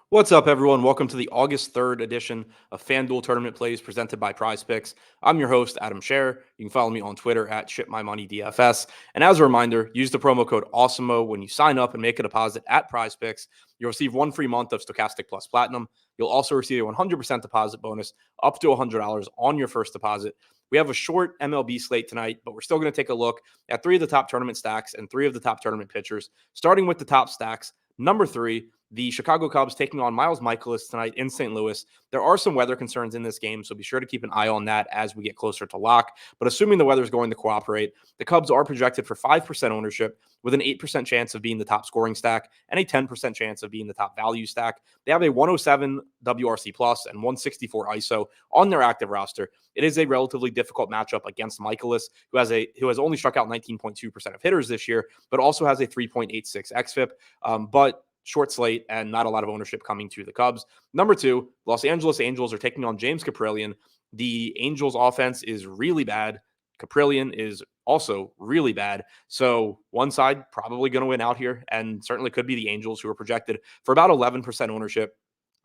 What's up, everyone? Welcome to the August 3rd edition of FanDuel Tournament Plays presented by PrizePicks. I'm your host, Adam Scherer. You can follow me on Twitter at ShipMyMoneyDFS. And as a reminder, use the promo code AWESOMO when you sign up and make a deposit at PrizePicks. You'll receive 1 free month of Stokastic Plus Platinum. You'll also receive a 100% deposit bonus up to $100 on your first deposit. We have a short MLB slate tonight, but we're still going to take a look at 3 of the top tournament stacks and 3 of the top tournament pitchers. Starting with the top stacks, number 3, the Chicago Cubs taking on Michaelis tonight in St. Louis. There are some weather concerns in this game, so be sure to keep an eye on that as we get closer to lock. But assuming the weather is going to cooperate, the Cubs are projected for 5% ownership with an 8% chance of being the top scoring stack and a 10% chance of being the top value stack. They have a 107 WRC plus and 164 ISO on their active roster. It is a relatively difficult matchup against Michaelis, who has only struck out 19.2% of hitters this year, but also has a 3.86 xFIP. But short slate and not a lot of ownership coming to the Cubs. Number 2, Los Angeles Angels are taking on James Kaprielian. The Angels offense is really bad. Kaprielian is also really bad. So one side probably going to win out here, and certainly could be the Angels, who are projected for about 11% ownership,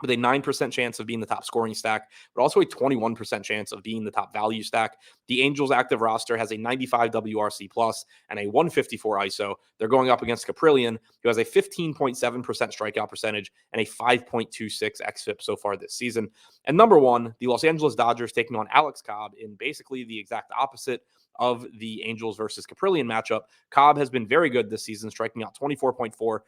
with a 9% chance of being the top scoring stack, but also a 21% chance of being the top value stack. The Angels active roster has a 95 WRC plus and a 154 ISO. They're going up against Kaprielian, who has a 15.7% strikeout percentage and a 5.26 xFIP so far this season. And number 1, the Los Angeles Dodgers taking on Alex Cobb in basically the exact opposite of the Angels versus Kaprielian matchup. Cobb has been very good this season, striking out 24.4%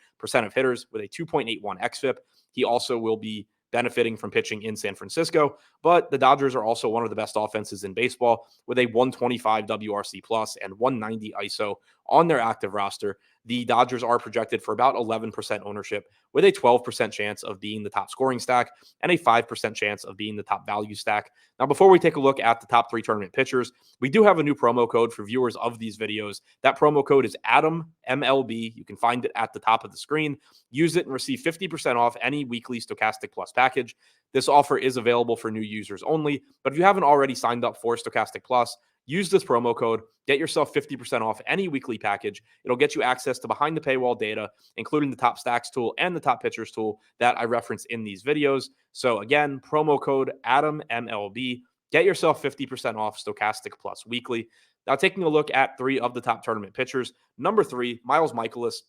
of hitters with a 2.81 xFIP. He also will be benefiting from pitching in San Francisco, but the Dodgers are also one of the best offenses in baseball with a 125 WRC plus and 190 ISO on their active roster. The Dodgers are projected for about 11% ownership with a 12% chance of being the top scoring stack and a 5% chance of being the top value stack. Now, before we take a look at the top 3 tournament pitchers, we do have a new promo code for viewers of these videos. That promo code is Adam MLB. You can find it at the top of the screen. Use it and receive 50% off any weekly Stokastic Plus package. This offer is available for new users only, but if you haven't already signed up for Stokastic Plus, use this promo code, get yourself 50% off any weekly package. It'll get you access to behind the paywall data, including the top stacks tool and the top pitchers tool that I reference in these videos. So again, promo code AdamMLB, get yourself 50% off Stokastic Plus weekly. Now, taking a look at 3 of the top tournament pitchers. Number 3, Michaelis.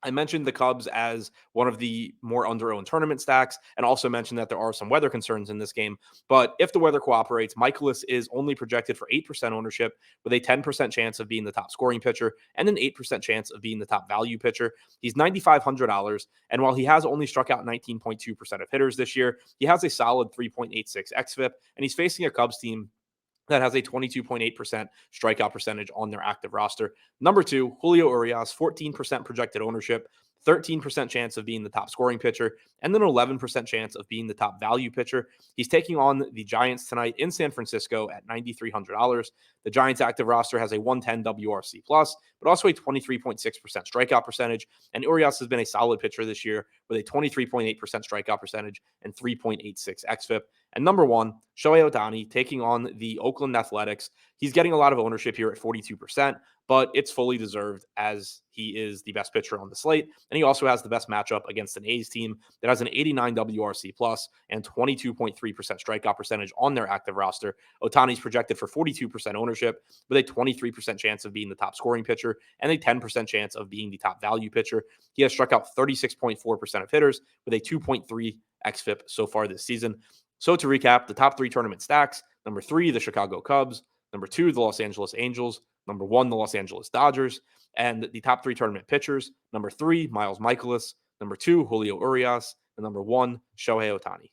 I mentioned the Cubs as one of the more under-owned tournament stacks, and also mentioned that there are some weather concerns in this game. But if the weather cooperates, Michaelis is only projected for 8% ownership with a 10% chance of being the top scoring pitcher and an 8% chance of being the top value pitcher. He's $9,500, and while he has only struck out 19.2% of hitters this year, he has a solid 3.86 xFIP, and he's facing a Cubs team that has a 22.8% strikeout percentage on their active roster. Number 2, Julio Uriaz, 14% projected ownership, 13% chance of being the top scoring pitcher, and then 11% chance of being the top value pitcher. He's taking on the Giants tonight in San Francisco at $9,300. The Giants active roster has a 110 WRC plus, but also a 23.6% strikeout percentage. And Urias has been a solid pitcher this year with a 23.8% strikeout percentage and 3.86 xFIP. And number 1, Shohei Ohtani taking on the Oakland Athletics. He's getting a lot of ownership here at 42%, but it's fully deserved as he is the best pitcher on the slate. And he also has the best matchup against an A's team that has an 89 WRC plus and 22.3% strikeout percentage on their active roster. Ohtani's projected for 42% ownership with a 23% chance of being the top scoring pitcher and a 10% chance of being the top value pitcher. He has struck out 36.4% of hitters with a 2.3 xFIP so far this season. So to recap, the top 3 tournament stacks: number 3, the Chicago Cubs; number 2, the Los Angeles Angels; number 1, the Los Angeles Dodgers; and the top 3 tournament pitchers: number 3, Michaelis; number 2, Julio Urias; and number 1, Shohei Ohtani.